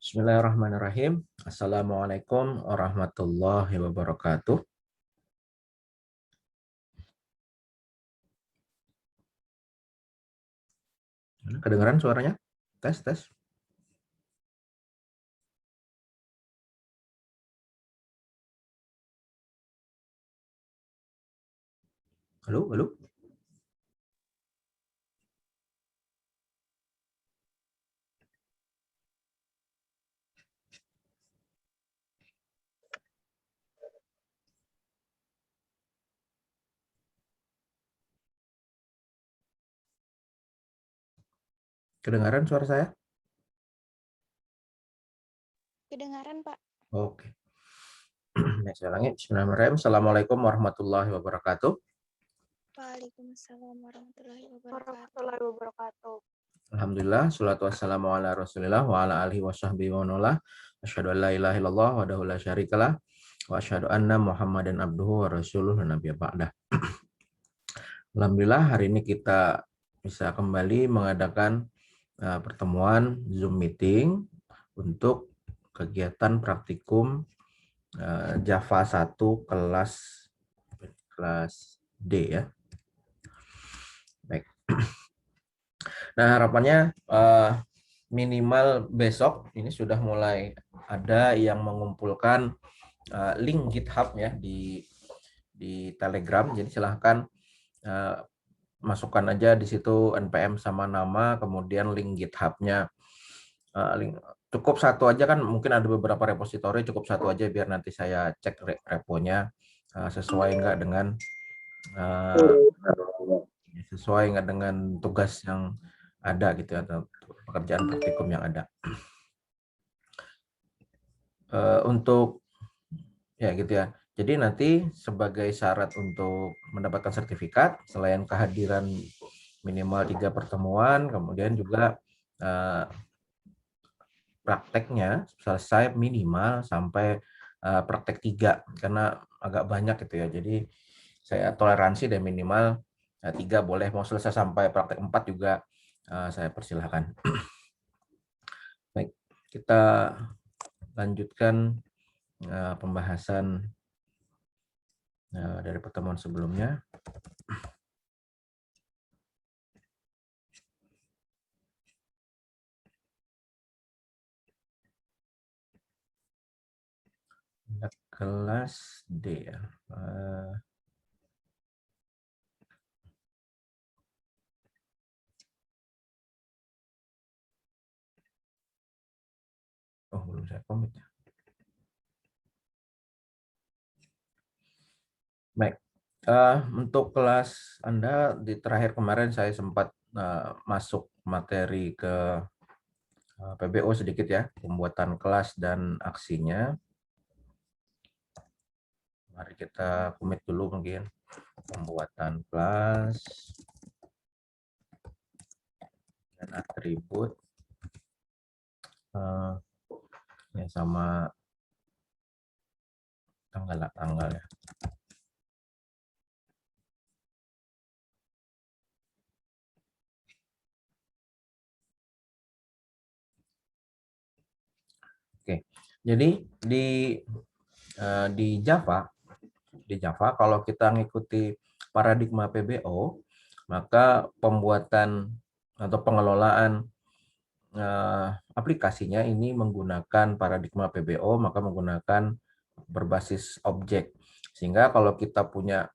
Bismillahirrahmanirrahim. Assalamualaikum warahmatullahi wabarakatuh. Kedengaran suaranya? Tes, tes. Halo, halo. Kedengaran suara saya? Kedengaran, Pak. Oke. Saya ulangi. Bismillahirrahmanirrahim. Assalamualaikum warahmatullahi wabarakatuh. Waalaikumsalam warahmatullahi Warahmatullahi wabarakatuh. Alhamdulillah, salatu wassalamu ala rasulillah wa ala alihi wa sahbihi wa nulah. Asyhadu an la ilaha illallah wahdahu la syarikalah wa asyhadu anna Muhammadan abduhu wa rasuluhu nabiyya ba'dah. Alhamdulillah hari ini kita bisa kembali mengadakan pertemuan Zoom meeting untuk kegiatan praktikum Java 1 kelas D ya. Baik. Nah, harapannya minimal besok ini sudah mulai ada yang mengumpulkan link GitHub ya di Telegram. Jadi silahkan masukkan aja di situ npm sama nama, kemudian link GitHub-nya. Link cukup satu aja kan, mungkin ada beberapa repositori, cukup satu aja biar nanti saya cek reponya sesuai nggak dengan tugas yang ada gitu atau pekerjaan praktikum yang ada. Untuk ya gitu ya. Jadi nanti sebagai syarat untuk mendapatkan sertifikat, selain kehadiran minimal 3 pertemuan, kemudian juga prakteknya selesai minimal sampai praktek 3, karena agak banyak gitu ya. Jadi saya toleransi dan minimal 3 boleh, mau selesai sampai praktek 4 juga saya persilahkan. Baik, kita lanjutkan pembahasan dari pertemuan sebelumnya. Kelas D ya. Oh, belum saya komit ya. Baik. Untuk kelas Anda di terakhir kemarin saya sempat masuk materi ke PBO sedikit ya, pembuatan kelas dan aksinya. Mari kita komit dulu mungkin. Pembuatan kelas dan atribut ya, sama tanggal ya. Oke, jadi di Java kalau kita ngikuti paradigma PBO, maka pembuatan atau pengelolaan aplikasinya ini menggunakan paradigma PBO, maka menggunakan berbasis objek. Sehingga kalau kita punya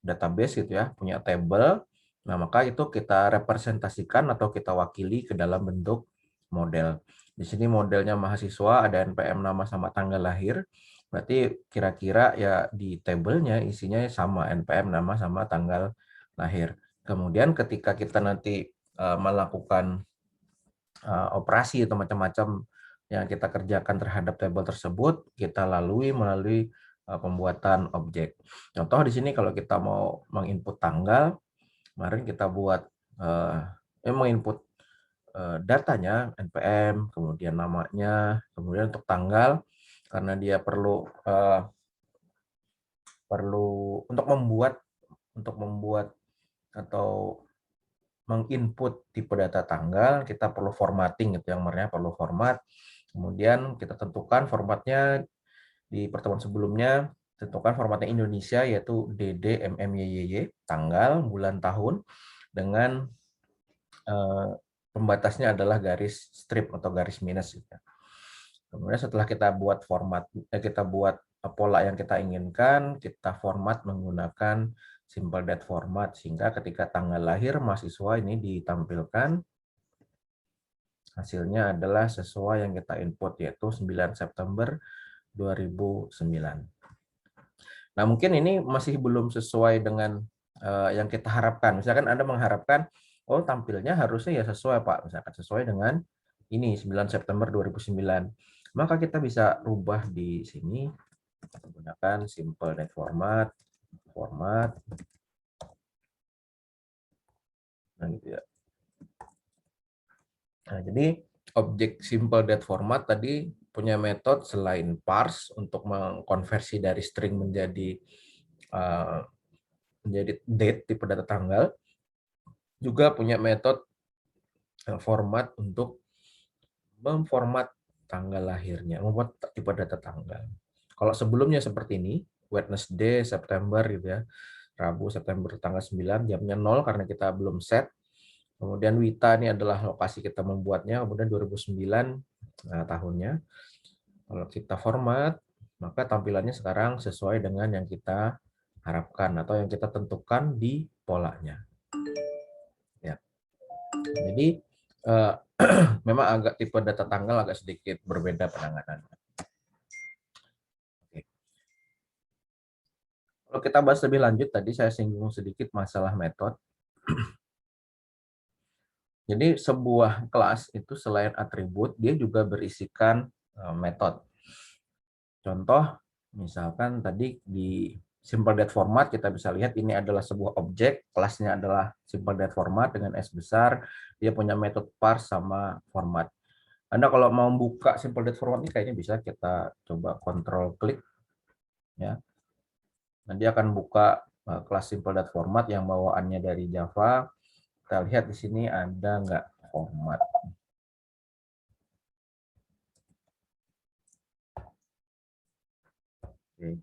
database gitu ya, punya table, nah maka itu kita representasikan atau kita wakili ke dalam bentuk model. Di sini modelnya mahasiswa, ada npm nama sama tanggal lahir. Berarti kira-kira ya di tabelnya isinya sama npm nama sama tanggal lahir. Kemudian ketika kita nanti melakukan operasi atau macam-macam yang kita kerjakan terhadap tabel tersebut, kita melalui pembuatan objek. Contoh di sini kalau kita mau menginput tanggal, kemarin kita buat menginput datanya npm, kemudian namanya, kemudian untuk tanggal karena dia perlu untuk membuat atau menginput tipe data tanggal, kita perlu formatting, gitu yang namanya perlu format. Kemudian kita tentukan formatnya di pertemuan sebelumnya, tentukan formatnya Indonesia yaitu DD MMYYY, tanggal, bulan, tahun, dengan pembatasnya adalah garis strip atau garis minus. Gitu. Kemudian setelah kita buat kita buat pola yang kita inginkan, kita format menggunakan simple date format, sehingga ketika tanggal lahir mahasiswa ini ditampilkan hasilnya adalah sesuai yang kita input, yaitu 9 September 2009. Nah, mungkin ini masih belum sesuai dengan yang kita harapkan. Misalkan Anda mengharapkan, oh tampilnya harusnya ya sesuai Pak, misalkan sesuai dengan ini 9 September 2009. Maka kita bisa rubah di sini menggunakan simple date format. Nah, gitu ya. Nah, jadi objek simple date format tadi punya metode selain parse untuk mengkonversi dari string menjadi date, tipe data tanggal, juga punya metode format untuk memformat tanggal lahirnya, membuat tipe data tanggal. Kalau sebelumnya seperti ini, Wednesday September gitu ya, Rabu September tanggal 9, jamnya 0 karena kita belum set. Kemudian Wita ini adalah lokasi kita membuatnya, kemudian 2009 tahunnya. Kalau kita format, maka tampilannya sekarang sesuai dengan yang kita harapkan atau yang kita tentukan di polanya. Ya. Jadi memang agak tipe data tanggal agak sedikit berbeda penanganannya. Oke. Kalau kita bahas lebih lanjut, tadi saya singgung sedikit masalah metode. Jadi sebuah kelas itu selain atribut, dia juga berisikan metode. Contoh, misalkan tadi di simple date format kita bisa lihat ini adalah sebuah objek, kelasnya adalah simple date format dengan S besar, dia punya metode parse sama format. Anda kalau mau buka simple date format ini kayaknya bisa kita coba control klik ya. Nanti akan buka kelas simple date format yang bawaannya dari Java. Kita lihat di sini ada nggak format. Oke.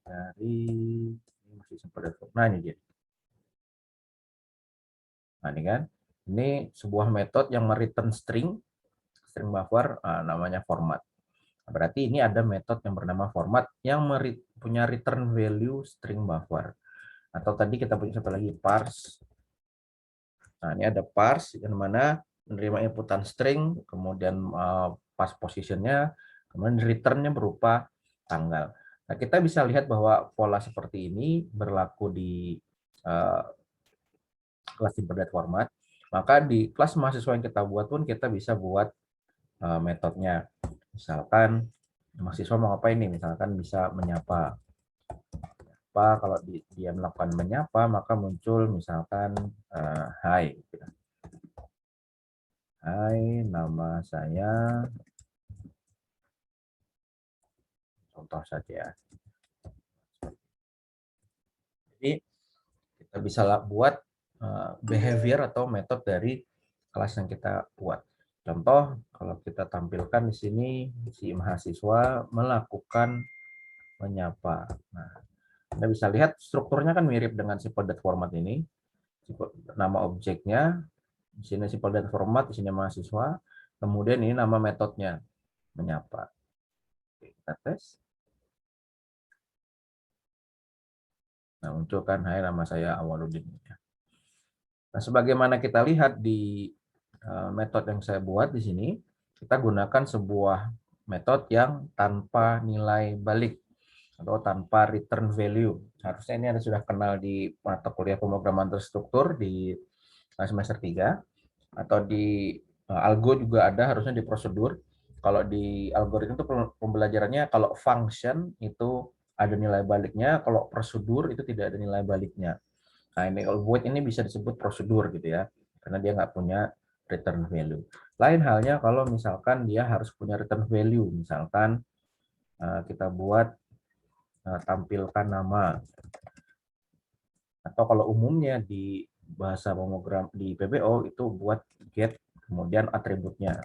Dari ini masih simple date format. Nah, ini dia. Nah, ini kan. Ini sebuah metode yang mereturn string buffer namanya format. Berarti ini ada metode yang bernama format yang punya return value string buffer. Atau tadi kita punya satu lagi parse. Nah, ini ada parse yang mana menerima inputan string, kemudian pass positionnya, kemudian returnnya berupa tanggal. Nah, kita bisa lihat bahwa pola seperti ini berlaku di kelas simple date format. Maka di kelas mahasiswa yang kita buat pun kita bisa buat metodenya. Misalkan mahasiswa mau ngapain nih? Misalkan bisa menyapa. Kalau dia melakukan menyapa, maka muncul misalkan hai. Hai, nama saya. Contoh saja. Jadi kita bisa buat behavior atau metode dari kelas yang kita buat. Contoh, kalau kita tampilkan di sini, si mahasiswa melakukan menyapa. Nah, Anda bisa lihat strukturnya kan mirip dengan simple date format ini. Nama objeknya, di sini simple date format, di sini mahasiswa. Kemudian ini nama metodenya, menyapa. Oke, kita tes. Nah, muncul kan, hai nama saya Awaludin. Nah, sebagaimana kita lihat di metode yang saya buat di sini, kita gunakan sebuah metode yang tanpa nilai balik atau tanpa return value. Harusnya ini Anda sudah kenal di mata kuliah pemrograman terstruktur di semester 3 atau di algo juga ada, harusnya di prosedur. Kalau di algoritma itu pembelajarannya kalau function itu ada nilai baliknya, kalau prosedur itu tidak ada nilai baliknya. Nah, ini kalau void ini bisa disebut prosedur gitu ya, karena dia nggak punya return value. Lain halnya kalau misalkan dia harus punya return value, misalkan kita buat tampilkan nama, atau kalau umumnya di bahasa pemrogram di PBO itu buat get kemudian atributnya.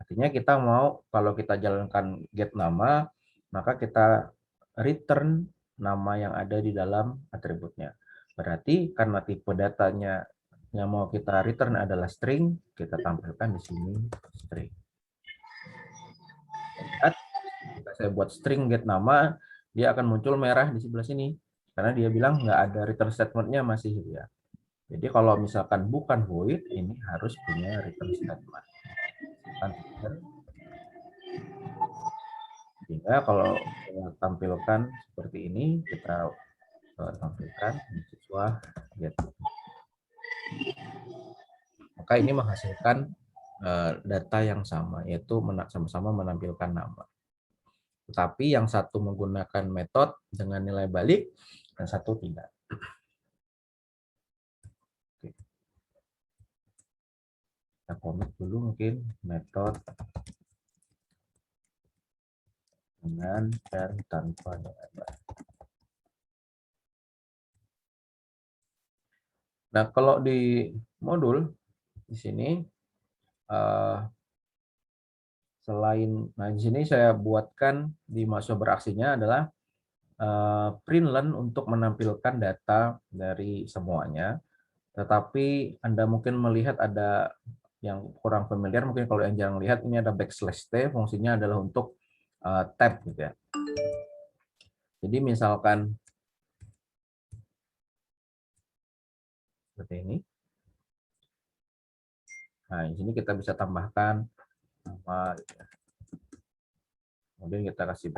Artinya kita mau kalau kita jalankan get nama, maka kita return nama yang ada di dalam atributnya. Berarti karena tipe datanya yang mau kita return adalah string, kita tampilkan di sini string. Lihat, jika saya buat string get nama, dia akan muncul merah di sebelah sini. Karena dia bilang nggak ada return statement-nya masih ya. Jadi kalau misalkan bukan void, ini harus punya return statement. Sehingga kalau kita tampilkan seperti ini, kita tampilkan mahasiswa get. Maka ini menghasilkan data yang sama, yaitu sama-sama menampilkan nama. Tetapi yang satu menggunakan metode dengan nilai balik, dan satu tidak. Oke. Kita komit dulu mungkin metode dengan dan tanpa nilai balik. Nah, kalau di modul di sini selain, nah di sini saya buatkan di mahasiswa beraksinya adalah println untuk menampilkan data dari semuanya. Tetapi Anda mungkin melihat ada yang kurang familiar, mungkin kalau yang jarang lihat ini ada \t, fungsinya adalah untuk tab gitu ya. Jadi misalkan seperti ini. Nah, di sini kita bisa tambahkan nama gitu ya. Kemudian kita kasih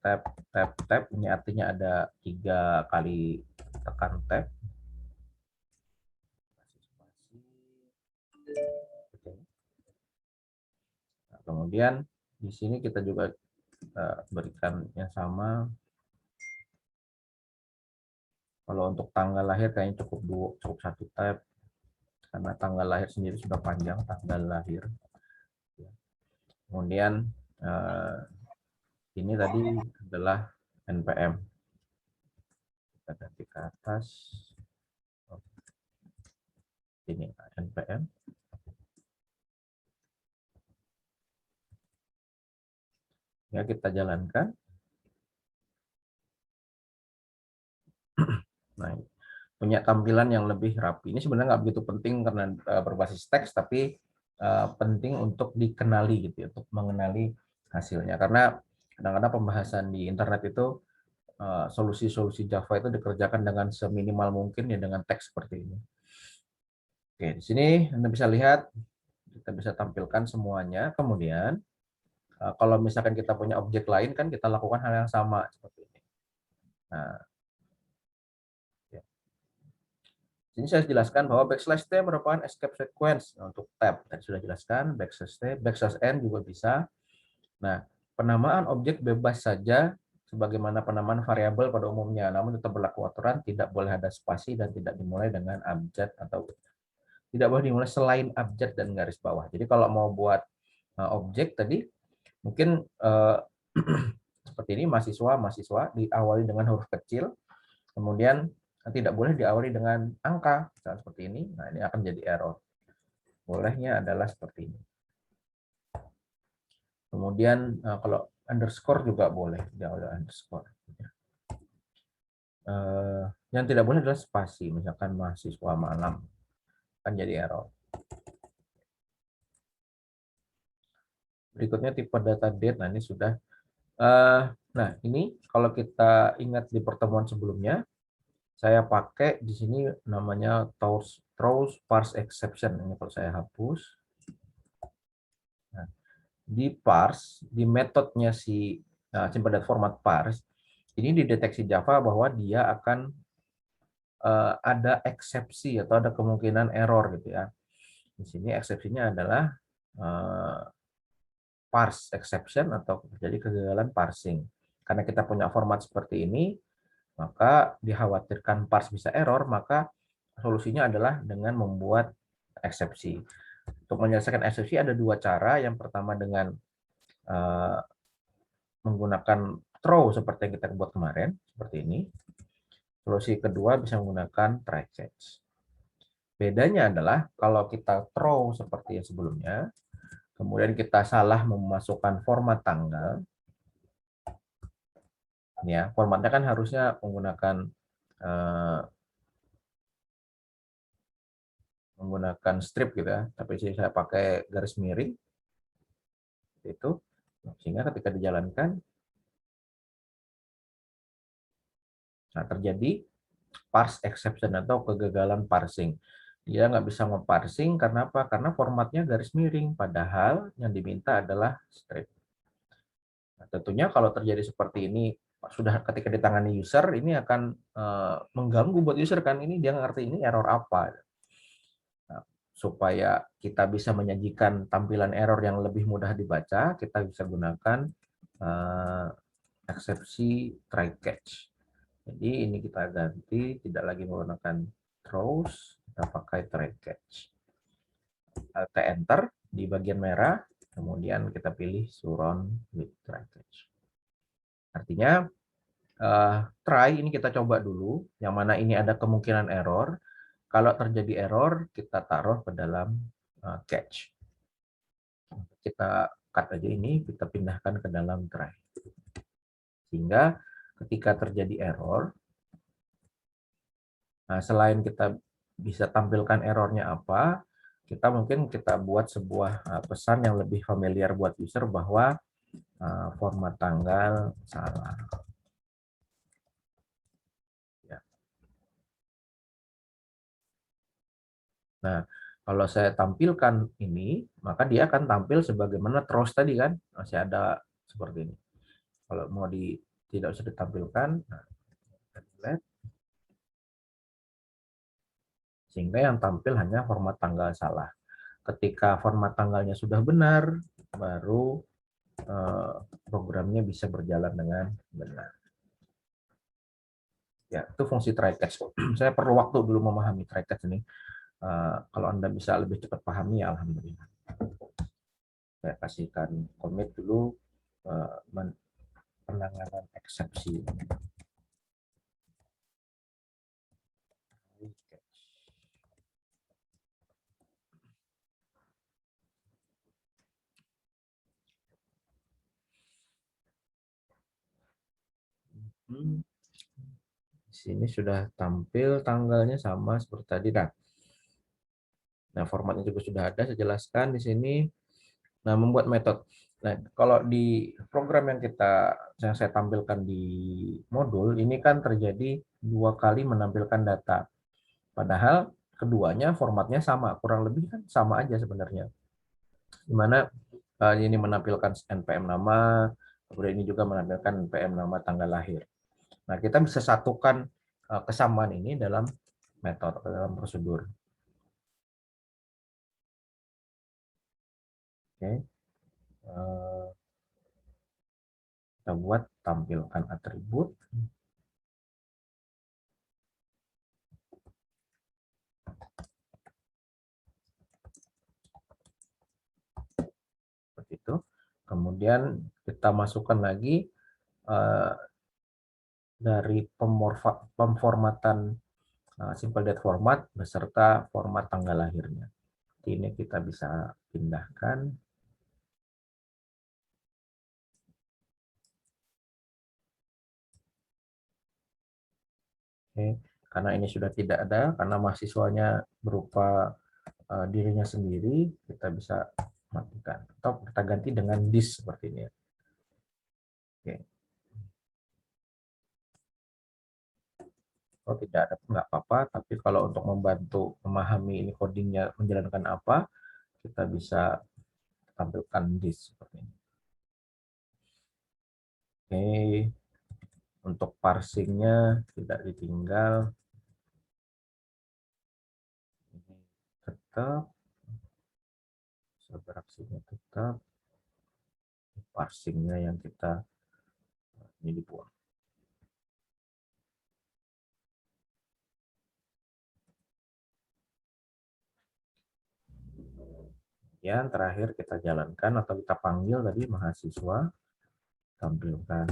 tab, tab, tab. Ini artinya ada 3 kali tekan tab. Nah, kemudian di sini kita juga berikan yang sama. Kalau untuk tanggal lahir kayaknya cukup 1 tab. Karena tanggal lahir sendiri sudah panjang, tanggal lahir. Kemudian ini tadi adalah NPM. Kita ganti ke atas. Ini NPM. Ya, kita jalankan. Nah, punya tampilan yang lebih rapi. Ini sebenarnya nggak begitu penting karena berbasis teks, tapi penting untuk dikenali gitu ya, untuk mengenali hasilnya. Karena kadang-kadang pembahasan di internet itu solusi-solusi Java itu dikerjakan dengan seminimal mungkin ya dengan teks seperti ini. Oke, di sini Anda bisa lihat, kita bisa tampilkan semuanya. Kemudian kalau misalkan kita punya objek lain kan kita lakukan hal yang sama seperti ini. Nah, ini saya jelaskan bahwa \t merupakan escape sequence untuk tab. Tadi sudah jelaskan, \t, \n juga bisa. Nah, penamaan objek bebas saja sebagaimana penamaan variabel pada umumnya, namun tetap berlaku aturan tidak boleh ada spasi dan tidak dimulai dengan abjad atau tidak boleh dimulai selain abjad dan garis bawah. Jadi kalau mau buat objek tadi mungkin seperti ini, mahasiswa diawali dengan huruf kecil, kemudian tidak boleh diawali dengan angka, misalnya seperti ini. Nah, ini akan jadi error. Bolehnya adalah seperti ini. Kemudian kalau underscore juga boleh diawali underscore. Yang tidak boleh adalah spasi, misalkan mahasiswa malam, akan jadi error. Berikutnya tipe data date. Nah, ini sudah. Nah, ini kalau kita ingat di pertemuan sebelumnya, saya pakai di sini namanya throws parse exception. Ini kalau saya hapus. Nah, di parse, di metodenya si simpan data format parse, ini dideteksi Java bahwa dia akan ada eksepsi atau ada kemungkinan error gitu ya. Di sini eksepsinya adalah parse exception atau terjadi kegagalan parsing. Karena kita punya format seperti ini, maka dikhawatirkan parse bisa error, maka solusinya adalah dengan membuat eksepsi. Untuk menyelesaikan eksepsi ada 2 cara. Yang pertama dengan menggunakan throw seperti yang kita buat kemarin, seperti ini. Solusi kedua bisa menggunakan try catch. Bedanya adalah kalau kita throw seperti yang sebelumnya, kemudian kita salah memasukkan format tanggal, ya formatnya kan harusnya menggunakan strip gitu ya, tapi sih saya pakai garis miring itu, sehingga ketika dijalankan, nah terjadi parse exception atau kegagalan parsing. Dia nggak bisa nge-parsing karena apa? Karena formatnya garis miring, padahal yang diminta adalah strip. Nah, tentunya kalau terjadi seperti ini, sudah ketika ditangani user, ini akan mengganggu buat user kan, ini dia ngerti ini error apa. Nah, supaya kita bisa menyajikan tampilan error yang lebih mudah dibaca, kita bisa gunakan eksepsi try catch. Jadi ini kita ganti, tidak lagi menggunakan throws, kita pakai try catch. Alt enter di bagian merah, kemudian kita pilih surround with try catch. Artinya try ini kita coba dulu, yang mana ini ada kemungkinan error. Kalau terjadi error, kita taruh ke dalam catch. Kita cut aja ini, kita pindahkan ke dalam try. Sehingga ketika terjadi error, nah, selain kita bisa tampilkan errornya apa, kita mungkin kita buat sebuah pesan yang lebih familiar buat user bahwa format tanggal salah. Ya. Nah, kalau saya tampilkan ini, maka dia akan tampil sebagaimana throws tadi kan, masih ada seperti ini. Kalau mau tidak usah ditampilkan, nah, sehingga yang tampil hanya format tanggal salah. Ketika format tanggalnya sudah benar, baru programnya bisa berjalan dengan benar. Ya, itu fungsi try catch. Saya perlu waktu dulu memahami try catch ini. Kalau Anda bisa lebih cepat pahami, ya alhamdulillah. Saya kasihkan commit dulu penanganan eksepsi. Di sini sudah tampil tanggalnya sama seperti tadi. Nah, formatnya juga sudah ada, saya jelaskan di sini. Nah, membuat metode. Nah, kalau di program yang saya tampilkan di modul, ini kan terjadi 2 kali menampilkan data. Padahal keduanya formatnya sama, kurang lebih kan sama aja sebenarnya. Dimana ini menampilkan NPM nama, kemudian ini juga menampilkan NPM nama tanggal lahir. Nah, kita bisa satukan kesamaan ini dalam metode, dalam prosedur. Oke. Kita buat tampilkan atribut. Seperti itu. Kemudian kita masukkan lagi dari pemformatan simple date format beserta format tanggal lahirnya. Ini kita bisa pindahkan. Oke, karena ini sudah tidak ada, karena mahasiswanya berupa dirinya sendiri, kita bisa matikan. Atau kita ganti dengan this seperti ini. Oke. Kalau tidak ada nggak apa-apa, tapi kalau untuk membantu memahami ini codingnya menjalankan apa, kita bisa tampilkan this seperti ini. Oke, untuk parsingnya tidak ditinggal, ini tetap, beraksinya tetap, parsingnya yang kita ini dibuang. Yang terakhir kita jalankan atau kita panggil tadi mahasiswa, tampilkan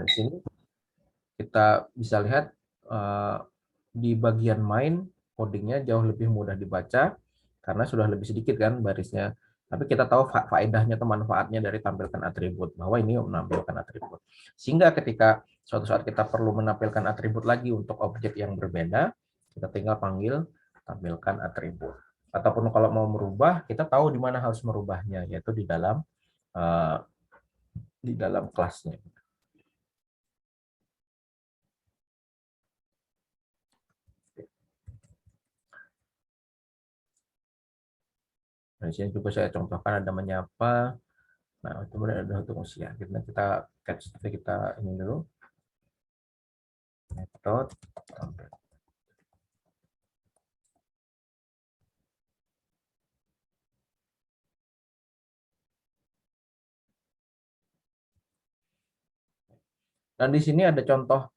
Nah, di sini kita bisa lihat di bagian main codingnya jauh lebih mudah dibaca karena sudah lebih sedikit kan barisnya. Tapi kita tahu faedahnya atau manfaatnya dari tampilkan atribut, bahwa ini menampilkan atribut. Sehingga ketika suatu saat kita perlu menampilkan atribut lagi untuk objek yang berbeda, kita tinggal panggil tampilkan atribut. Ataupun kalau mau merubah, kita tahu di mana harus merubahnya, yaitu di dalam kelasnya. Nah, di sini juga saya contohkan ada menyapa. Nah, kemudian ada untuk usia. Kita catch, tapi kita ini dulu. Metode. Dan di sini ada contoh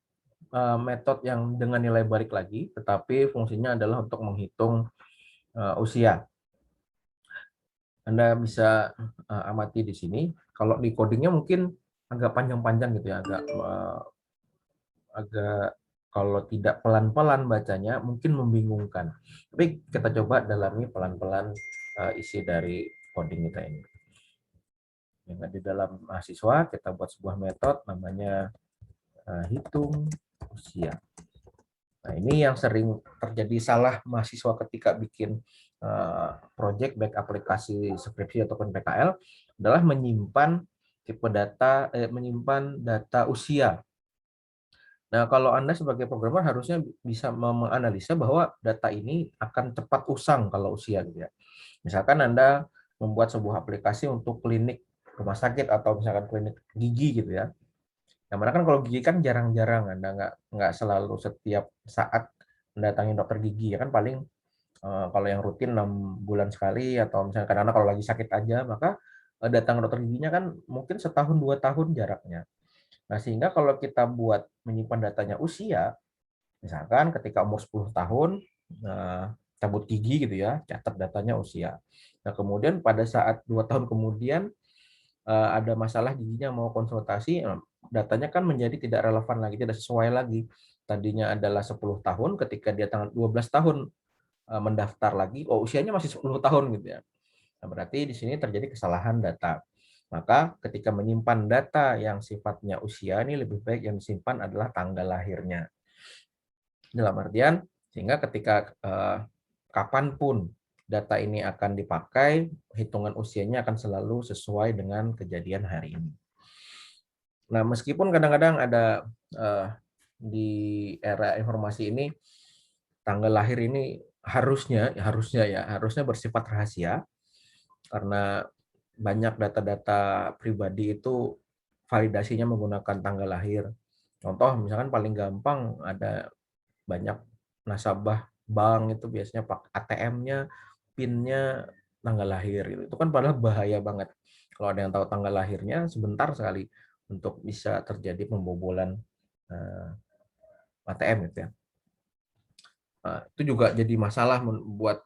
metode yang dengan nilai balik lagi, tetapi fungsinya adalah untuk menghitung usia. Anda bisa amati di sini. Kalau di codingnya mungkin agak panjang-panjang gitu ya, agak kalau tidak pelan-pelan bacanya mungkin membingungkan. Tapi kita coba dalami pelan-pelan isi dari coding kita ini. Yang di dalam mahasiswa kita buat sebuah metode namanya hitung usia. Nah, ini yang sering terjadi salah mahasiswa ketika bikin project baik aplikasi skripsi ataupun PKL adalah menyimpan menyimpan data usia. Nah, kalau Anda sebagai programmer harusnya bisa menganalisa bahwa data ini akan cepat usang kalau usia gitu ya. Misalkan Anda membuat sebuah aplikasi untuk klinik rumah sakit atau misalkan klinik gigi gitu ya. Yang mana kan kalau gigi kan jarang-jarang, Anda nggak selalu setiap saat mendatangi dokter gigi ya kan, paling kalau yang rutin 6 bulan sekali, atau misalnya kadang-kadang kalau lagi sakit aja, maka datang ke dokter giginya kan mungkin setahun 2 tahun jaraknya. Nah, sehingga kalau kita buat menyimpan datanya usia, misalkan ketika umur 10 tahun cabut gigi gitu ya, catat datanya usia. Nah, kemudian pada saat 2 tahun kemudian ada masalah giginya mau konsultasi, datanya kan menjadi tidak relevan lagi, tidak sesuai lagi. Tadinya adalah 10 tahun, ketika dia tanggal 12 tahun mendaftar lagi, oh usianya masih 10 tahun gitu ya. Nah, berarti di sini terjadi kesalahan data. Maka ketika menyimpan data yang sifatnya usia, ini lebih baik yang disimpan adalah tanggal lahirnya. Dalam artian, sehingga ketika kapanpun data ini akan dipakai, hitungan usianya akan selalu sesuai dengan kejadian hari ini. Nah, meskipun kadang-kadang ada di era informasi ini, tanggal lahir ini harusnya bersifat rahasia, karena banyak data-data pribadi itu validasinya menggunakan tanggal lahir. Contoh misalkan paling gampang, ada banyak nasabah bank itu biasanya pak ATM-nya, PIN-nya tanggal lahir gitu. Itu kan padahal bahaya banget. Kalau ada yang tahu tanggal lahirnya, sebentar sekali untuk bisa terjadi pembobolan ATM gitu ya. Nah, itu juga jadi masalah membuat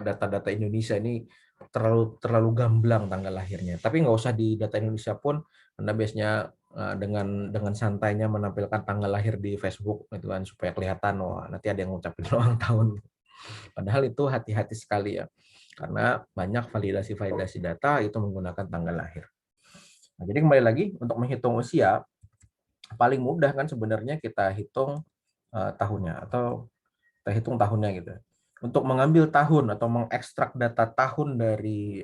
data-data Indonesia ini terlalu gamblang tanggal lahirnya. Tapi nggak usah di data Indonesia pun, Anda biasanya dengan santainya menampilkan tanggal lahir di Facebook gitu kan, supaya kelihatan wah nanti ada yang ngucapin ulang tahun. Padahal itu hati-hati sekali ya, karena banyak validasi data itu menggunakan tanggal lahir. Nah, jadi kembali lagi untuk menghitung usia, paling mudah kan sebenarnya kita hitung tahunnya, atau kita hitung tahunnya gitu. Untuk mengambil tahun atau mengekstrak data tahun dari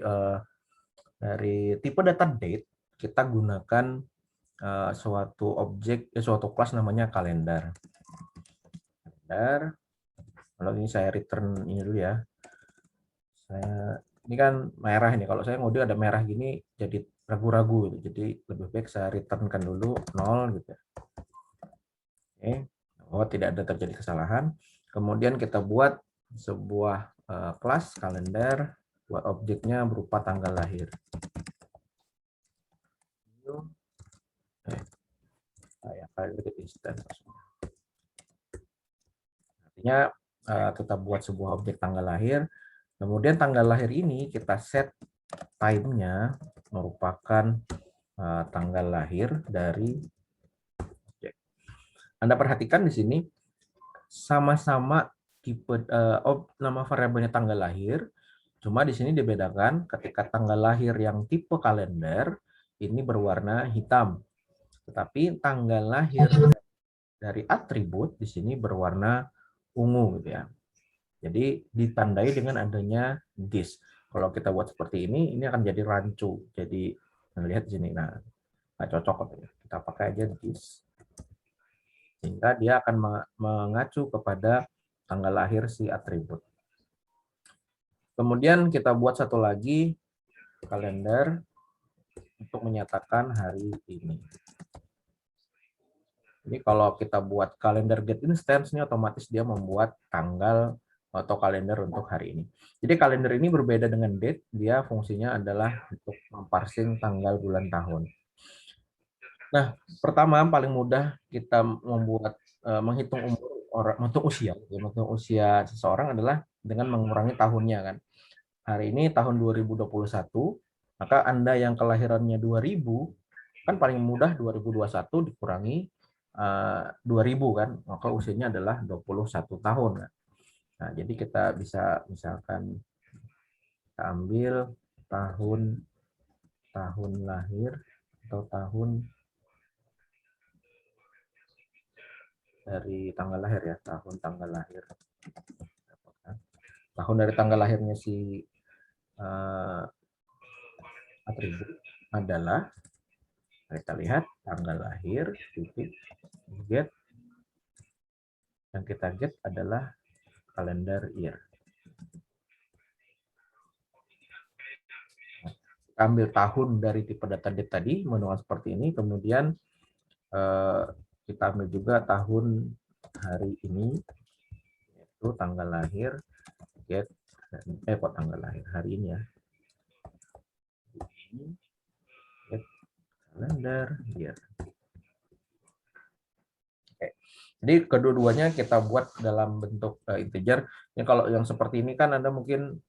tipe data date, kita gunakan suatu kelas namanya kalender. Kalau ini saya return ini dulu ya. Ini kan merah ini. Kalau saya ngode ada merah gini, jadi ragu-ragu. Jadi lebih baik saya returnkan dulu 0 gitu. Oke. Oh, tidak ada terjadi kesalahan. Kemudian kita buat sebuah kelas kalender, buat objeknya berupa tanggal lahir. Artinya kita buat sebuah objek tanggal lahir, kemudian tanggal lahir ini kita set time-nya merupakan tanggal lahir dari Anda perhatikan di sini sama-sama tipe nama variabelnya tanggal lahir, cuma di sini dibedakan ketika tanggal lahir yang tipe kalender ini berwarna hitam, tetapi tanggal lahir dari atribut di sini berwarna ungu gitu ya. Jadi ditandai dengan adanya this. Kalau kita buat seperti ini akan jadi rancu. Jadi lihat di sini, nah nggak cocok. Kita pakai aja this, sehingga dia akan mengacu kepada tanggal lahir si atribut. Kemudian kita buat satu lagi kalender untuk menyatakan hari ini. Jadi kalau kita buat kalender get instance, ini otomatis dia membuat tanggal atau kalender untuk hari ini. Jadi kalender ini berbeda dengan date, dia fungsinya adalah untuk memparsing tanggal, bulan, tahun. Nah, pertama paling mudah kita membuat menghitung menghitung usia seseorang adalah dengan mengurangi tahunnya kan. Hari ini tahun 2021, maka Anda yang kelahirannya 2000 kan paling mudah 2021 dikurangi 2000 kan, maka usianya adalah 21 tahun. Nah, jadi kita bisa misalkan kita ambil tahun lahir atau tahun dari tanggal lahir ya, tanggal lahir. Tahun dari tanggal lahirnya si atribut adalah, kita lihat tanggal lahir titik get, yang kita get adalah kalender year. Kita ambil tahun dari tipe data date tadi manual seperti ini, kemudian kita ambil juga tahun hari ini, yaitu tanggal lahir get kok tanggal lahir hari ini ya, get kalender year. Oke. Jadi kedua-duanya kita buat dalam bentuk integer. Ini kalau yang seperti ini kan Anda mungkin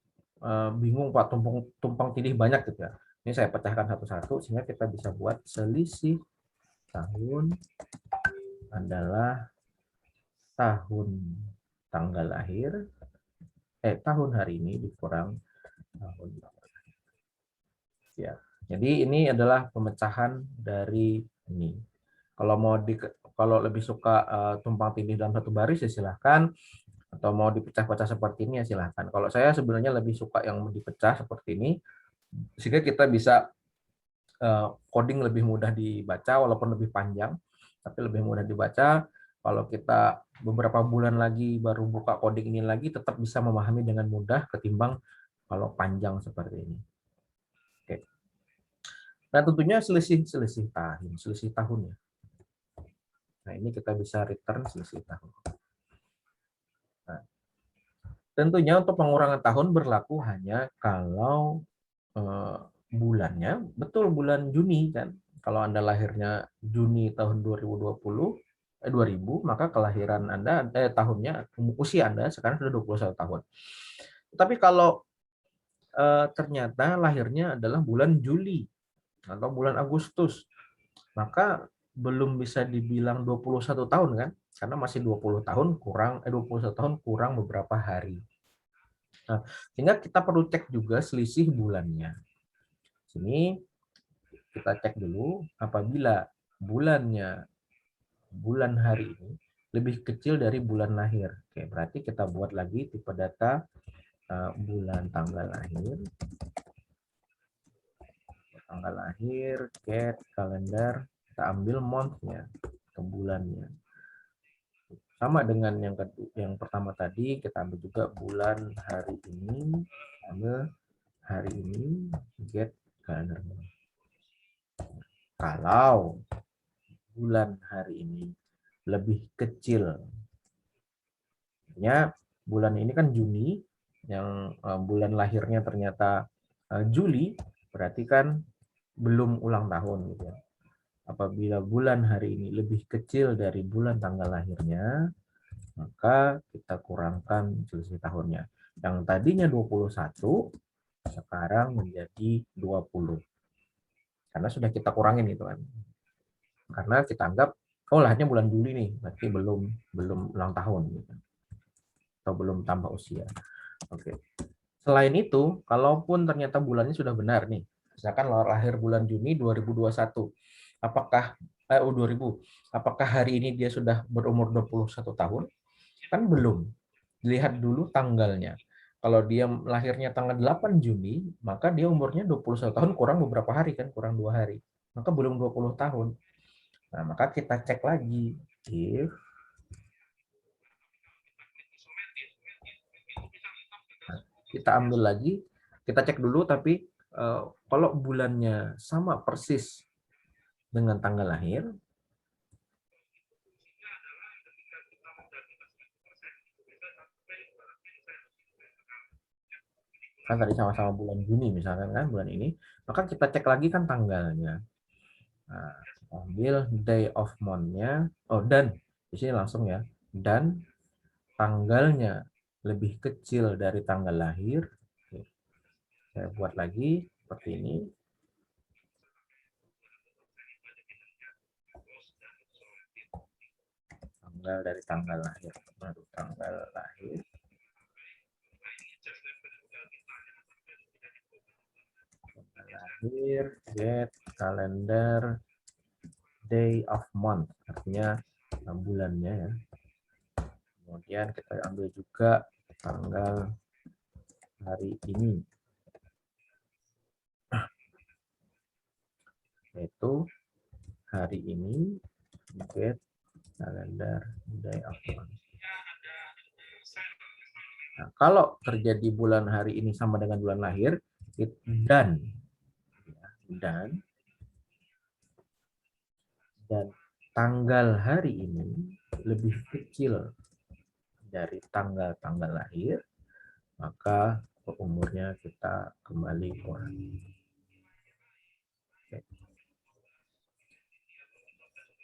bingung Pak, tumpang tindih banyak gitu ya. Ini saya pecahkan satu-satu sehingga kita bisa buat selisih tahun adalah tahun tanggal lahir, tahun hari ini dikurang tahun tanggal lahir. Ya. Jadi ini adalah pemecahan dari ini. Kalau lebih suka tumpang tindih dalam satu baris ya silahkan, atau mau dipecah-pecah seperti ini ya silahkan. Kalau saya sebenarnya lebih suka yang dipecah seperti ini, sehingga kita bisa coding lebih mudah dibaca walaupun lebih panjang, tapi lebih mudah dibaca. Kalau kita beberapa bulan lagi baru buka coding ini lagi, tetap bisa memahami dengan mudah ketimbang kalau panjang seperti ini. Oke. Nah tentunya selisih tahun ya. Nah ini kita bisa return selisih tahun. Nah, tentunya untuk pengurangan tahun berlaku hanya kalau bulannya betul bulan Juni kan. Kalau Anda lahirnya Juni tahun 2020, 2000, maka kelahiran Anda tahunnya usia Anda sekarang sudah 21 tahun. Tapi kalau ternyata lahirnya adalah bulan Juli atau bulan Agustus, maka belum bisa dibilang 21 tahun kan? Karena masih 20 tahun kurang 21 tahun kurang beberapa hari. Nah, sehingga kita perlu cek juga selisih bulannya. Sini kita cek dulu apabila bulan hari ini lebih kecil dari bulan lahir. Oke, berarti kita buat lagi tipe data bulan tanggal lahir. Tanggal lahir, get kalender, kita ambil month-nya, ke bulannya. Sama dengan yang pertama tadi, kita ambil juga bulan hari ini, ambil hari ini, get kalender. Kalau bulan hari ini lebih kecil, ya bulan ini kan Juni, yang bulan lahirnya ternyata Juli, berarti kan belum ulang tahun gitu ya. Apabila bulan hari ini lebih kecil dari bulan tanggal lahirnya, maka kita kurangkan selisih tahunnya. Yang tadinya 21 sekarang menjadi 20. Karena sudah kita kurangin gitu kan. Karena kita anggap Oh, lahirnya bulan Juli nih, berarti belum ulang tahun gitu. Atau belum tambah usia. Oke. Selain itu, kalaupun ternyata bulannya sudah benar nih, misalkan lahir bulan Juni 2021, apakah 2000, apakah hari ini dia sudah berumur 21 tahun? Kan belum. Lihat dulu tanggalnya. Kalau dia lahirnya tanggal 8 Juni, maka dia umurnya 21 tahun kurang beberapa hari kan, kurang 2 hari. Maka belum 20 tahun. Nah, maka kita cek lagi. If kita ambil lagi, kita cek dulu, tapi kalau bulannya sama persis dengan tanggal lahir, kan tadi sama-sama bulan Juni misalkan kan bulan ini, maka kita cek lagi kan tanggalnya. Nah, ambil day of month-nya, dan di sini langsung ya, dan tanggalnya lebih kecil dari tanggal lahir. Oke, saya buat lagi seperti ini. Tanggal dari tanggal lahir, baru tanggal lahir. Tanggal lahir, get calendar day of month, artinya bulannya ya. Kemudian kita ambil juga tanggal hari ini, yaitu hari ini get calendar day of month. Nah, kalau terjadi bulan hari ini sama dengan bulan lahir, dan tanggal hari ini lebih kecil dari tanggal lahir, maka umurnya kita kembali kurangi.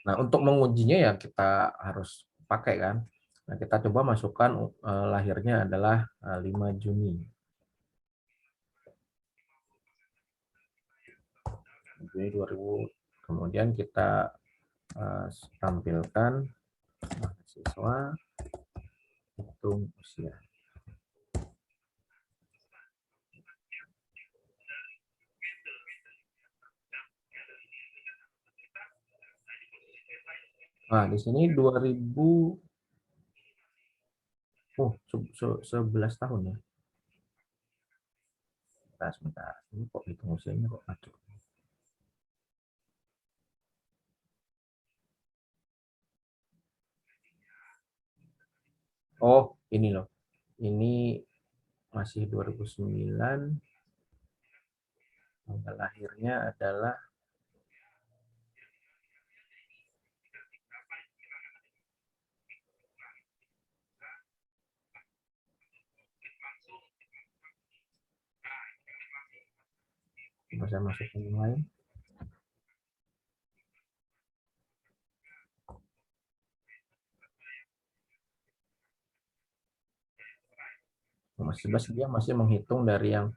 Nah, untuk mengujinya ya kita harus pakai kan. Nah, kita coba masukkan lahirnya adalah 5 Juni. Juni 2000. Kemudian kita tampilkan mahasiswa hitung usia. Nah, di sini 2000, 11 tahun ya. Sebentar. Ini kok hitung usianya kok aduh. Oh, ini loh. Ini masih 2009. Tanggal lahirnya adalah saya masukin yang lain. Mas dia masih menghitung dari yang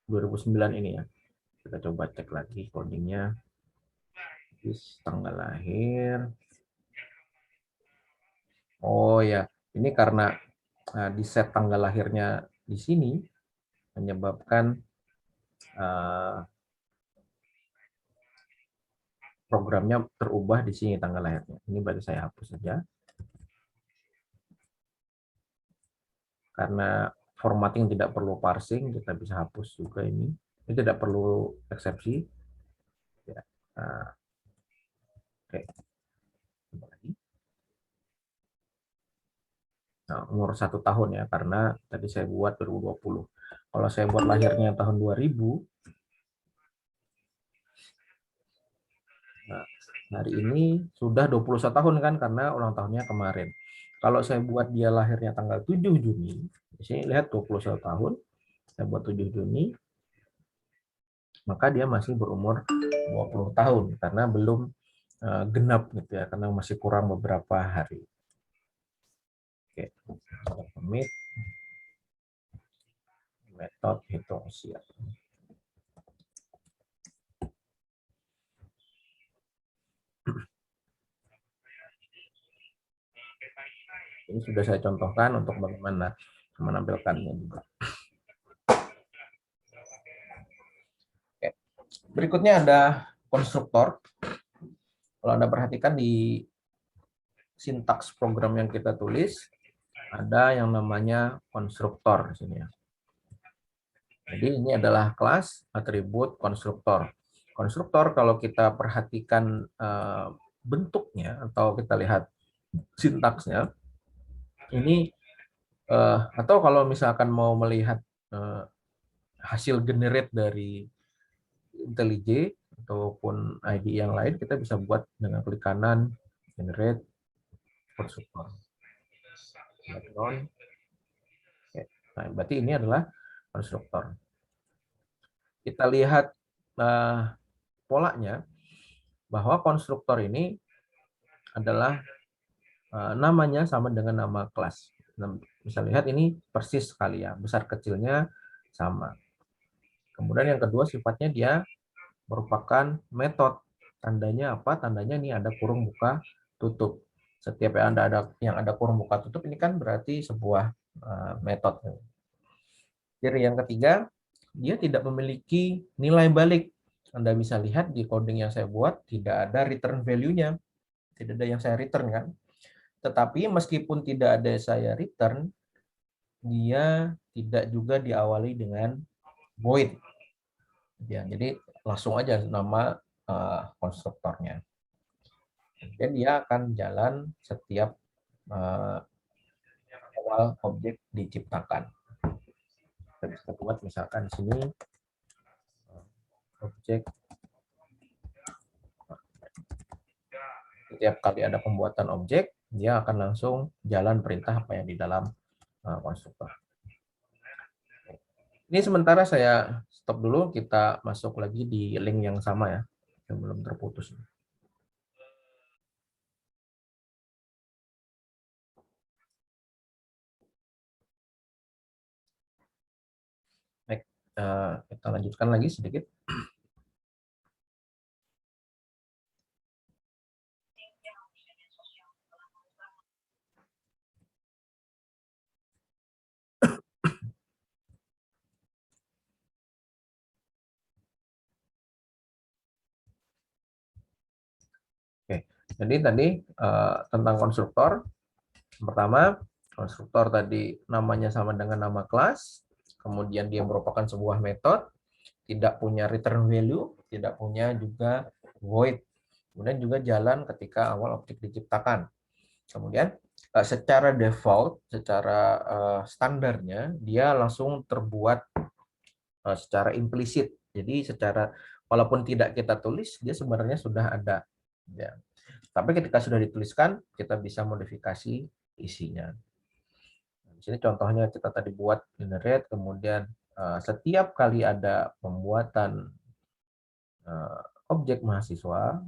2009 ini ya. Kita coba cek lagi codingnya. Tanggal lahir. Oh ya, ini karena di set tanggal lahirnya di sini menyebabkan programnya terubah di sini tanggal lahirnya. Ini berarti saya hapus saja. Karena formatting tidak perlu parsing, kita bisa hapus juga ini. Ini tidak perlu eksepsi. Ya. Nah, oke. Coba lagi. Nah, umur 1 tahun ya, karena tadi saya buat 2020. Kalau saya buat lahirnya tahun 2000, nah, hari ini sudah 21 tahun kan, karena ulang tahunnya kemarin. Kalau saya buat dia lahirnya tanggal 7 Juni, di sini lihat 21 tahun, saya buat 7 Juni, maka dia masih berumur 20 tahun, karena belum genap gitu ya, karena masih kurang beberapa hari. Oke, commit metode hitung usia. Ini sudah saya contohkan untuk bagaimana menampilkannya juga. Oke. Berikutnya ada konstruktor. Kalau Anda perhatikan di sintaks program yang kita tulis, ada yang namanya konstruktor di sini ya. Jadi ini adalah kelas atribut konstruktor. Konstruktor kalau kita perhatikan bentuknya atau kita lihat sintaksnya, ini atau kalau misalkan mau melihat hasil generate dari IntelliJ ataupun ID yang lain, kita bisa buat dengan klik kanan generate konstruktor. Background. Nah, berarti ini adalah konstruktor. Kita lihat polanya bahwa konstruktor ini adalah namanya sama dengan nama kelas. Nah, bisa lihat ini persis sekali ya, besar kecilnya sama. Kemudian yang kedua sifatnya dia merupakan metode. Tandanya apa? Tandanya ini ada kurung buka tutup. Setiap yang ada kurung buka tutup ini kan berarti sebuah metode. Ciri yang ketiga, dia tidak memiliki nilai balik. Anda bisa lihat di coding yang saya buat tidak ada return value-nya. Tidak ada yang saya return kan. Tetapi meskipun tidak ada saya return, dia tidak juga diawali dengan void. Ya, jadi langsung aja nama konstruktornya. Dan dia akan jalan setiap awal objek diciptakan. Kita bisa buat misalkan di sini objek setiap kali ada pembuatan objek, dia akan langsung jalan perintah apa yang di dalam konstruktor. Ini sementara saya stop dulu, kita masuk lagi di link yang sama ya, yang belum terputus. Baik, kita lanjutkan lagi sedikit. Oke, jadi tadi tentang konstruktor. Pertama, konstruktor tadi namanya sama dengan nama kelas, kemudian dia merupakan sebuah metode, tidak punya return value, tidak punya juga void. Kemudian juga jalan ketika awal objek diciptakan. Kemudian secara default, secara standarnya, dia langsung terbuat secara implisit. Jadi secara walaupun tidak kita tulis, dia sebenarnya sudah ada. Ya. Tapi ketika sudah dituliskan, kita bisa modifikasi isinya. Di sini contohnya kita tadi buat generate, kemudian setiap kali ada pembuatan objek mahasiswa,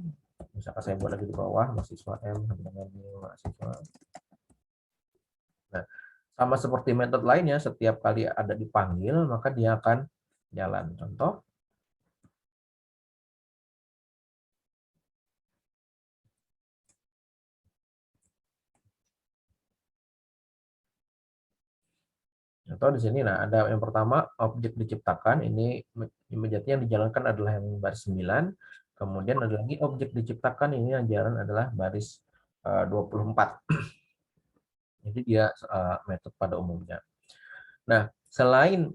misalkan saya buat lagi di bawah, mahasiswa M dengan mahasiswa. Nah, sama seperti metode lainnya, setiap kali ada dipanggil, maka dia akan jalan. Contoh, di sini, nah ada yang pertama objek diciptakan, ini immediately yang dijalankan adalah yang baris 9, kemudian ada lagi objek diciptakan, ini yang jalan adalah baris 24. Jadi dia metode pada umumnya. Nah, selain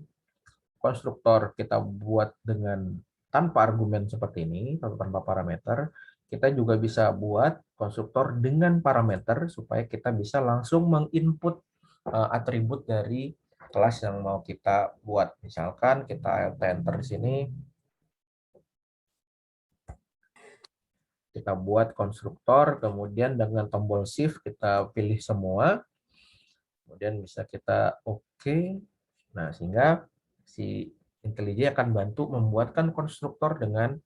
konstruktor kita buat dengan tanpa argumen seperti ini, atau tanpa parameter, kita juga bisa buat konstruktor dengan parameter supaya kita bisa langsung menginput atribut dari kelas yang mau kita buat. Misalkan kita enter di sini, kita buat konstruktor, kemudian dengan tombol shift kita pilih semua, kemudian bisa kita oke. Nah, sehingga si IntelliJ akan bantu membuatkan konstruktor dengan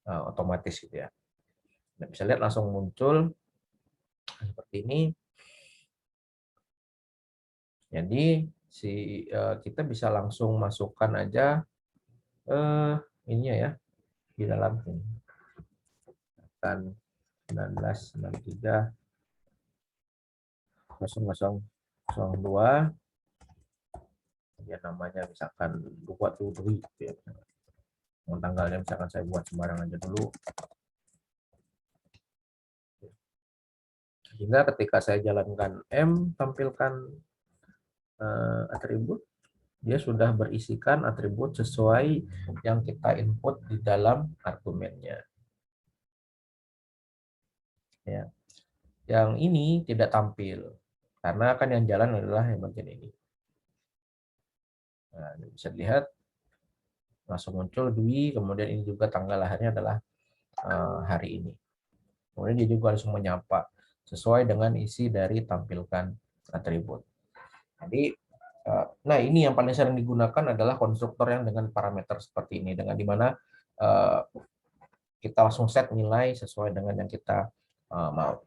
otomatis gitu ya. Nah, bisa lihat langsung muncul seperti ini. Jadi kita bisa langsung masukkan aja ininya ya di dalam ini. Kan 1993 0002, ya namanya misalkan 27 ya. Tanggalnya misalkan saya buat sembarang aja dulu. Sehingga ketika saya jalankan M, tampilkan atribut, dia sudah berisikan atribut sesuai yang kita input di dalam argumennya. Ya. Yang ini tidak tampil, karena kan yang jalan adalah yang bagian ini. Nah, ini bisa dilihat, langsung muncul Dwi, kemudian ini juga tanggal lahirnya adalah hari ini. Kemudian dia juga langsung menyapa, sesuai dengan isi dari tampilkan atribut. Jadi, nah ini yang paling sering digunakan adalah konstruktor yang dengan parameter seperti ini, dengan dimana kita langsung set nilai sesuai dengan yang kita mau.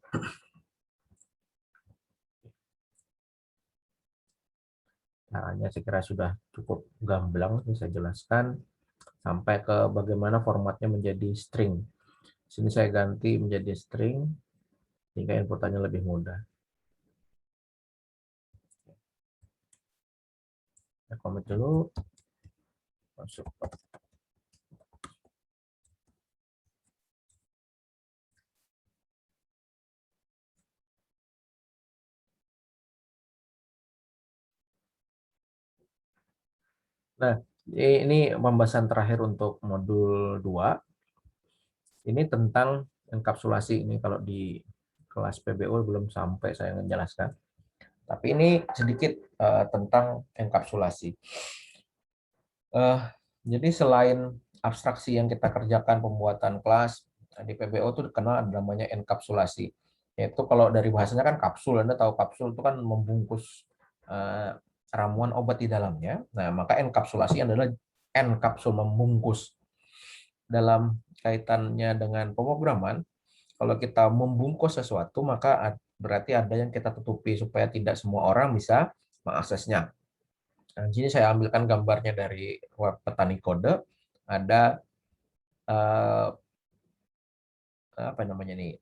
Caranya saya kira sudah cukup gamblang, saya jelaskan sampai ke bagaimana formatnya menjadi string. Sini saya ganti menjadi string sehingga inputannya lebih mudah. Saya comment dulu, masuk. Nah, ini pembahasan terakhir untuk modul 2. Ini tentang enkapsulasi. Ini kalau di kelas PBU belum sampai saya menjelaskan. Tapi ini sedikit tentang enkapsulasi. Jadi selain abstraksi yang kita kerjakan pembuatan kelas, di PBO itu dikenal namanya enkapsulasi. Yaitu kalau dari bahasanya kan kapsul, Anda tahu kapsul itu kan membungkus ramuan obat di dalamnya. Nah, maka enkapsulasi adalah enkapsul, membungkus. Dalam kaitannya dengan pemrograman, kalau kita membungkus sesuatu, maka berarti ada yang kita tutupi supaya tidak semua orang bisa mengaksesnya. Nah, di sini saya ambilkan gambarnya dari web petani kode. Ada apa namanya nih?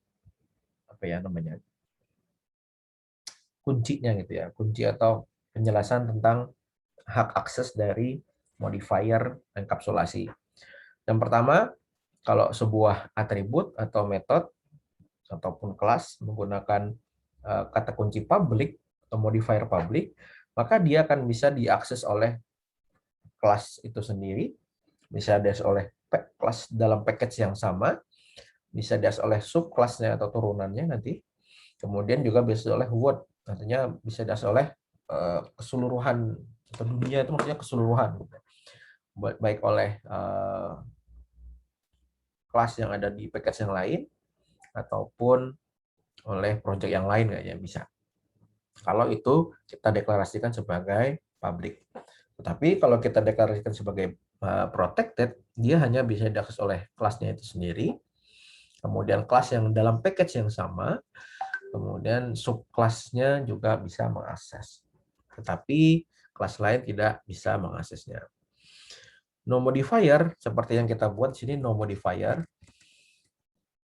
Apa ya namanya? Kuncinya gitu ya. Kunci atau penjelasan tentang hak akses dari modifier enkapsulasi. Yang pertama, kalau sebuah atribut atau metode ataupun kelas menggunakan kata kunci public atau modifier public, maka dia akan bisa diakses oleh kelas itu sendiri, bisa diakses oleh kelas dalam package yang sama, bisa diakses oleh subkelasnya atau turunannya nanti, kemudian juga bisa oleh word, artinya bisa diakses oleh keseluruhan atau dunia, itu maksudnya keseluruhan, baik oleh kelas yang ada di package yang lain ataupun oleh project yang lain kayaknya bisa. Kalau itu kita deklarasikan sebagai public. Tetapi kalau kita deklarasikan sebagai protected, dia hanya bisa diakses oleh kelasnya itu sendiri. Kemudian kelas yang dalam package yang sama, kemudian subkelasnya juga bisa mengakses. Tetapi kelas lain tidak bisa mengaksesnya. No modifier, seperti yang kita buat di sini, no modifier,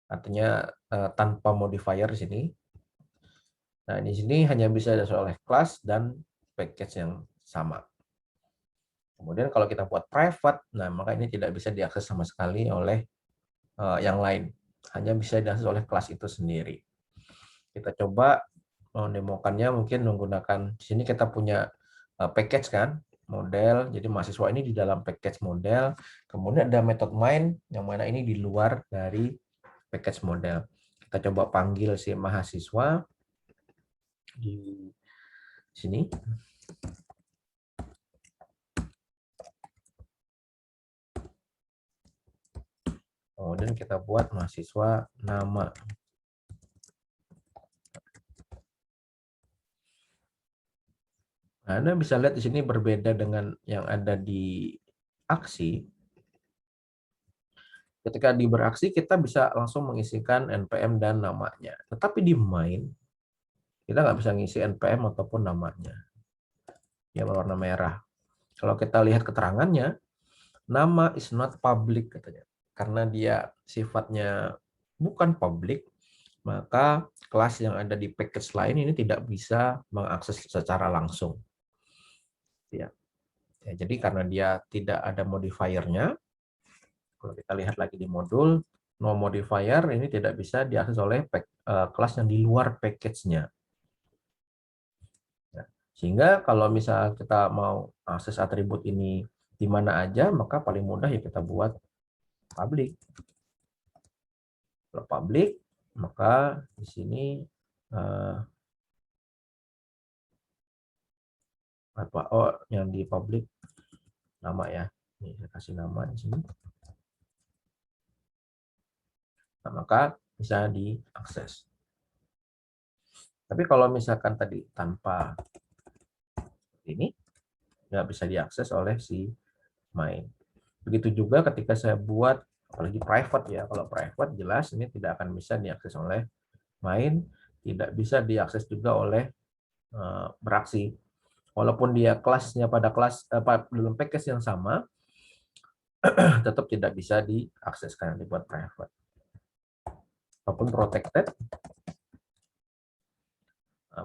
artinya tanpa modifier di sini. Nah, di sini hanya bisa diakses oleh kelas dan package yang sama. Kemudian kalau kita buat private, nah maka ini tidak bisa diakses sama sekali oleh yang lain. Hanya bisa diakses oleh kelas itu sendiri. Kita coba mendemokannya mungkin menggunakan, di sini kita punya package kan, model. Jadi mahasiswa ini di dalam package model. Kemudian ada method main, yang mana ini di luar dari package model. Kita coba panggil si mahasiswa di sini. Kemudian kita buat mahasiswa nama. Nah, Anda bisa lihat di sini berbeda dengan yang ada di aksi. Ketika di beraksi, kita bisa langsung mengisikan NPM dan namanya. Tetapi di main, kita nggak bisa ngisi NPM ataupun namanya. Dia berwarna merah. Kalau kita lihat keterangannya, nama is not public katanya. Karena dia sifatnya bukan public, maka kelas yang ada di package lain ini tidak bisa mengakses secara langsung. Ya. Jadi karena dia tidak ada modifiernya, kalau kita lihat lagi di modul, no modifier ini tidak bisa diakses oleh kelas yang di luar package-nya. Sehingga kalau misal kita mau akses atribut ini di mana aja, maka paling mudah ya kita buat public. Kalau public, maka di sini yang di public nama ya. Ini saya kasih nama di sini. Nah, maka bisa diakses. Tapi kalau misalkan tadi tanpa ini, nggak bisa diakses oleh si main. Begitu juga ketika saya buat, apalagi private ya, kalau private jelas ini tidak akan bisa diakses oleh main, tidak bisa diakses juga oleh beraksi. Walaupun dia kelasnya pada kelas dalam package yang sama, tetap tidak bisa diakses karena dibuat private. Walaupun protected,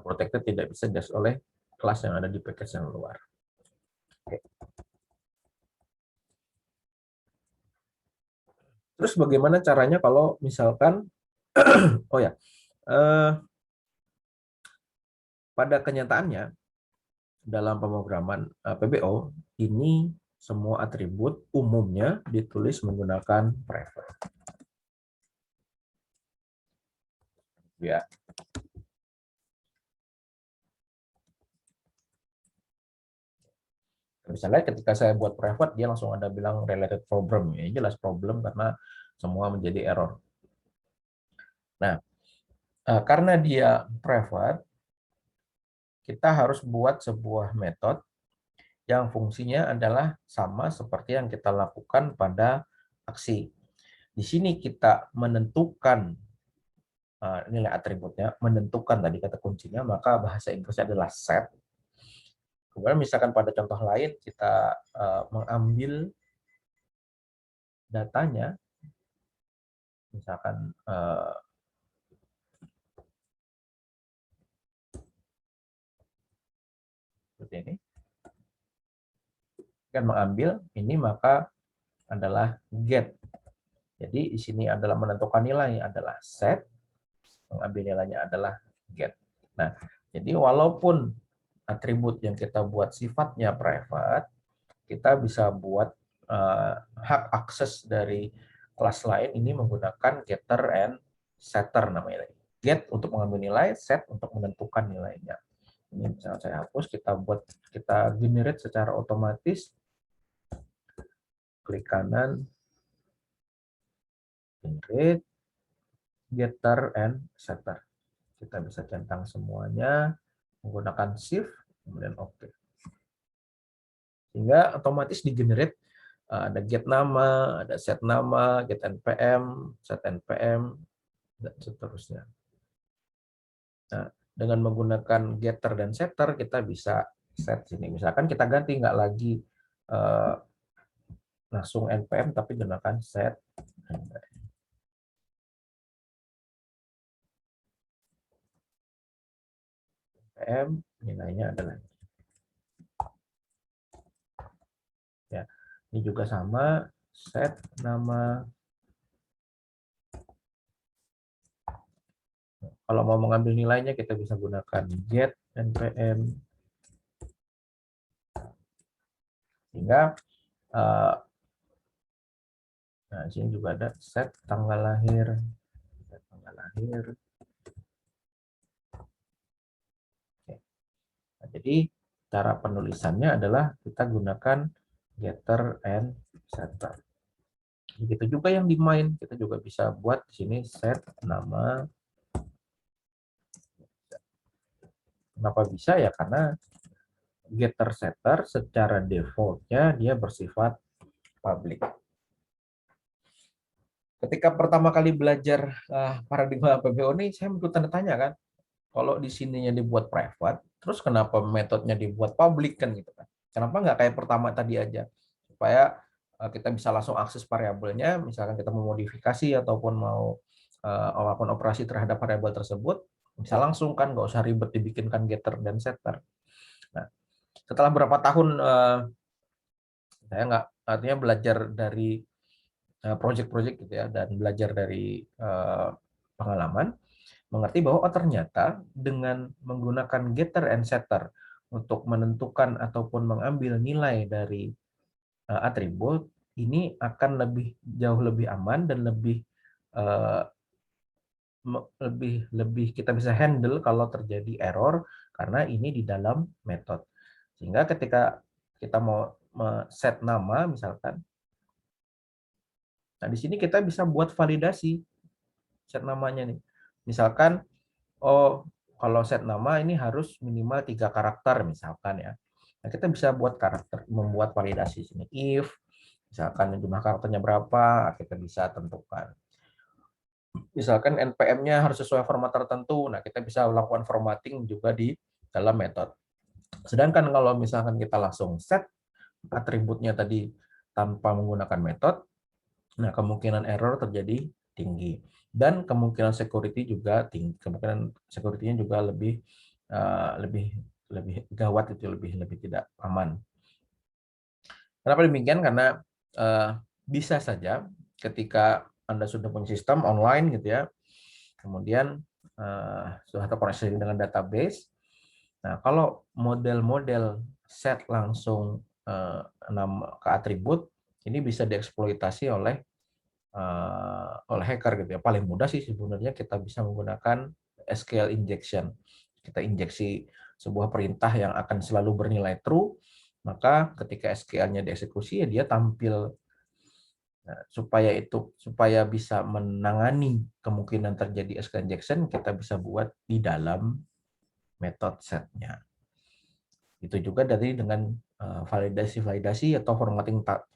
protected tidak bisa diakses oleh kelas yang ada di package yang luar. Oke. Terus bagaimana caranya kalau misalkan, oh ya, pada kenyataannya dalam pemrograman PBO ini semua atribut umumnya ditulis menggunakan private. Ya. Misalnya ketika saya buat private, dia langsung ada bilang related problem. Ya jelas problem karena semua menjadi error. Nah, karena dia private, kita harus buat sebuah metode yang fungsinya adalah sama seperti yang kita lakukan pada aksi. Di sini kita menentukan nilai atributnya, menentukan tadi kata kuncinya, maka bahasa Inggrisnya adalah set. Kemudian misalkan pada contoh lain kita mengambil datanya, misalkan seperti ini, kan mengambil ini maka adalah get. Jadi di sini adalah menentukan nilai adalah set, mengambil nilainya adalah get. Nah, jadi walaupun atribut yang kita buat sifatnya private, kita bisa buat hak akses dari kelas lain ini menggunakan getter and setter namanya. Get untuk mengambil nilai, set untuk menentukan nilainya. Ini misalnya saya hapus, kita generate secara otomatis. Klik kanan, generate, getter and setter. Kita bisa centang semuanya menggunakan shift, kemudian OK. Sehingga otomatis di-generate ada get nama, ada set nama, get npm, set npm, dan seterusnya. Nah, dengan menggunakan getter dan setter, kita bisa set sini. Misalkan kita ganti, nggak lagi langsung npm, tapi gunakan set npm, nilainya adalah ya. Ini juga sama, set nama. Kalau mau mengambil nilainya, kita bisa gunakan get npm. Sehingga nah, di sini juga ada set tanggal lahir. Set tanggal lahir. Oke. Nah, jadi cara penulisannya adalah kita gunakan getter and setter. Begitu juga yang di main, kita juga bisa buat di sini set nama. Kenapa bisa ya? Karena getter setter secara defaultnya dia bersifat public. Ketika pertama kali belajar paradigma PBO ini, saya butuh tanda tanya kan. Kalau di sininya dibuat private, terus kenapa metodenya dibuat public kan gitu kan? Kenapa nggak kayak pertama tadi aja? Supaya kita bisa langsung akses variabelnya, misalkan kita mau modifikasi ataupun mau melakukan operasi terhadap variabel tersebut, bisa langsung kan, nggak usah ribet dibikinkan getter dan setter. Nah, setelah berapa tahun saya nggak, artinya belajar dari project-project gitu ya, dan belajar dari pengalaman, mengerti bahwa ternyata dengan menggunakan getter and setter untuk menentukan ataupun mengambil nilai dari atribut, ini akan jauh lebih aman dan lebih kita bisa handle kalau terjadi error, karena ini di dalam metode. Sehingga ketika kita mau set nama misalkan, nah di sini kita bisa buat validasi set namanya nih. Misalkan, oh kalau set nama ini harus minimal 3 karakter misalkan ya. Nah, kita bisa membuat validasi sini. If misalkan jumlah karakternya berapa, kita bisa tentukan. Misalkan NPM-nya harus sesuai format tertentu, nah kita bisa melakukan formatting juga di dalam metode. Sedangkan kalau misalkan kita langsung set atributnya tadi tanpa menggunakan metode, nah kemungkinan error terjadi tinggi, dan kemungkinan security juga tinggi. Kemungkinan security-nya juga lebih gawat, itu lebih tidak aman. Kenapa demikian? Karena bisa saja ketika Anda sudah punya sistem online gitu ya, kemudian sudah terkoneksi dengan database. Nah, kalau model-model set langsung ke atribut, ini bisa dieksploitasi oleh hacker gitu ya. Paling mudah sih sebenarnya kita bisa menggunakan SQL injection. Kita injeksi sebuah perintah yang akan selalu bernilai true, maka ketika SQL-nya dieksekusi ya dia tampil. Nah, supaya bisa menangani kemungkinan terjadi SQL injection, kita bisa buat di dalam metode setnya. Itu juga dari dengan validasi atau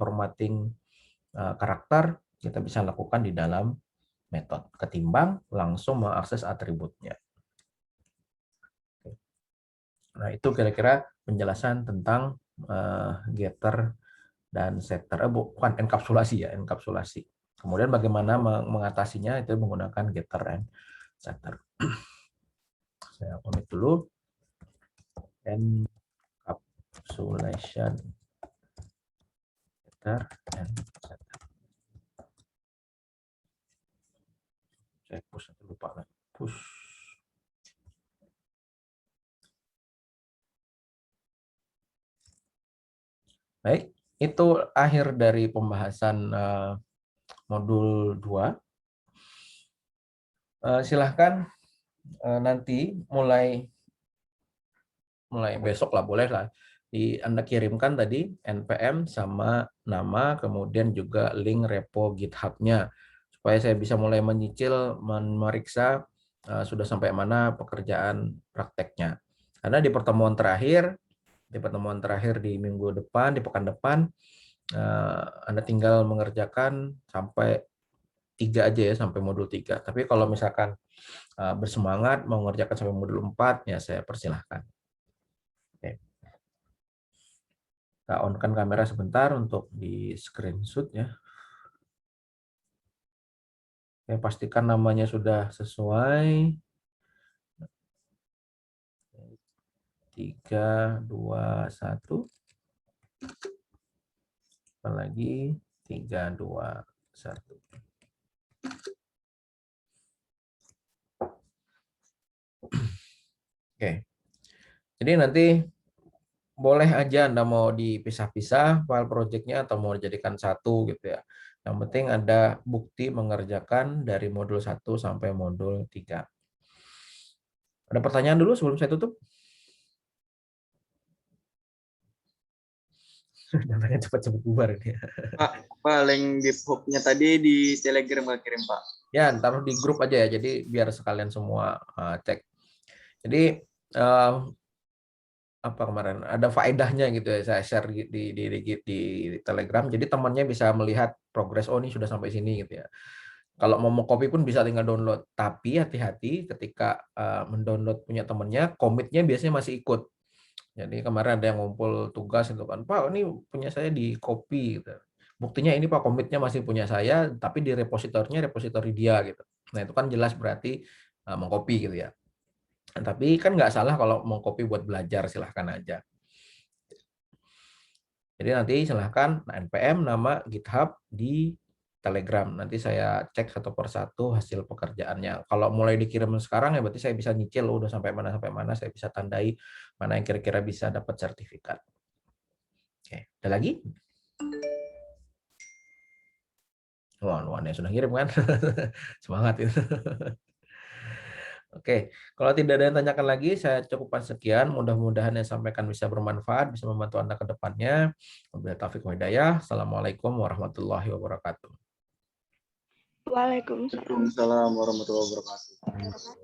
formatting karakter, kita bisa lakukan di dalam metode ketimbang langsung mengakses atributnya. Nah, itu kira-kira penjelasan tentang getter dan setter. Bukan enkapsulasi ya, enkapsulasi. Kemudian bagaimana mengatasinya, itu menggunakan getter and setter. Saya komit dulu. Encapsulation, getter and setter. Saya push, lupa lagi. Push. Baik, itu akhir dari pembahasan modul 2. Silahkan nanti mulai besok lah, boleh lah. Anda kirimkan tadi NPM sama nama, kemudian juga link repo GitHub-nya, supaya saya bisa mulai menyicil, memeriksa sudah sampai mana pekerjaan prakteknya. Karena di pertemuan terakhir di minggu depan, di pekan depan, Anda tinggal mengerjakan sampai 3 aja ya, sampai modul 3. Tapi kalau misalkan bersemangat mau mengerjakan sampai modul 4, ya saya persilahkan. Oke. Kita on-kan kamera sebentar untuk di screenshot ya. Oke, pastikan namanya sudah sesuai. 3, 2, 1. Lagi 3, 2, 1. Oke. Jadi nanti boleh aja Anda mau dipisah-pisah file project-nya atau mau dijadikan satu gitu ya. Yang penting ada bukti mengerjakan dari modul 1 sampai modul 3. Ada pertanyaan dulu sebelum saya tutup? Namanya cepat-cepat bubar ini. Pak, link GitHub-nya tadi di Telegram Pak kirim, Pak. Ya, taruh di grup aja ya, jadi biar sekalian semua cek. Jadi apa kemarin ada faedahnya gitu ya, saya share di Telegram, jadi temannya bisa melihat progres, oh ini sudah sampai sini gitu ya. Kalau mau copy pun bisa tinggal download, tapi hati-hati ketika mendownload punya temannya, komitnya biasanya masih ikut. Jadi kemarin ada yang ngumpul tugas itu kan, Pak ini punya saya di copy gitu. Buktinya ini Pak, komitnya masih punya saya, tapi di repositorinya repositori dia gitu. Nah, itu kan jelas berarti mengcopy gitu ya. Tapi kan nggak salah kalau mengcopy buat belajar, silahkan aja. Jadi nanti silahkan npm nama GitHub di Telegram. Nanti saya cek satu persatu hasil pekerjaannya. Kalau mulai dikirim sekarang ya berarti saya bisa nyicil udah sampai mana, saya bisa tandai mana yang kira-kira bisa dapat sertifikat. Oke, ada lagi? Wah, yang sudah ngirim kan? Semangat itu. Oke, kalau tidak ada yang tanyakan lagi, saya cukupkan sekian. Mudah-mudahan yang sampaikan bisa bermanfaat, bisa membantu Anda ke depannya. Wabillahi taufiq wal hidayah. Assalamualaikum warahmatullahi wabarakatuh. Waalaikumsalam. Waalaikumsalam warahmatullahi wabarakatuh.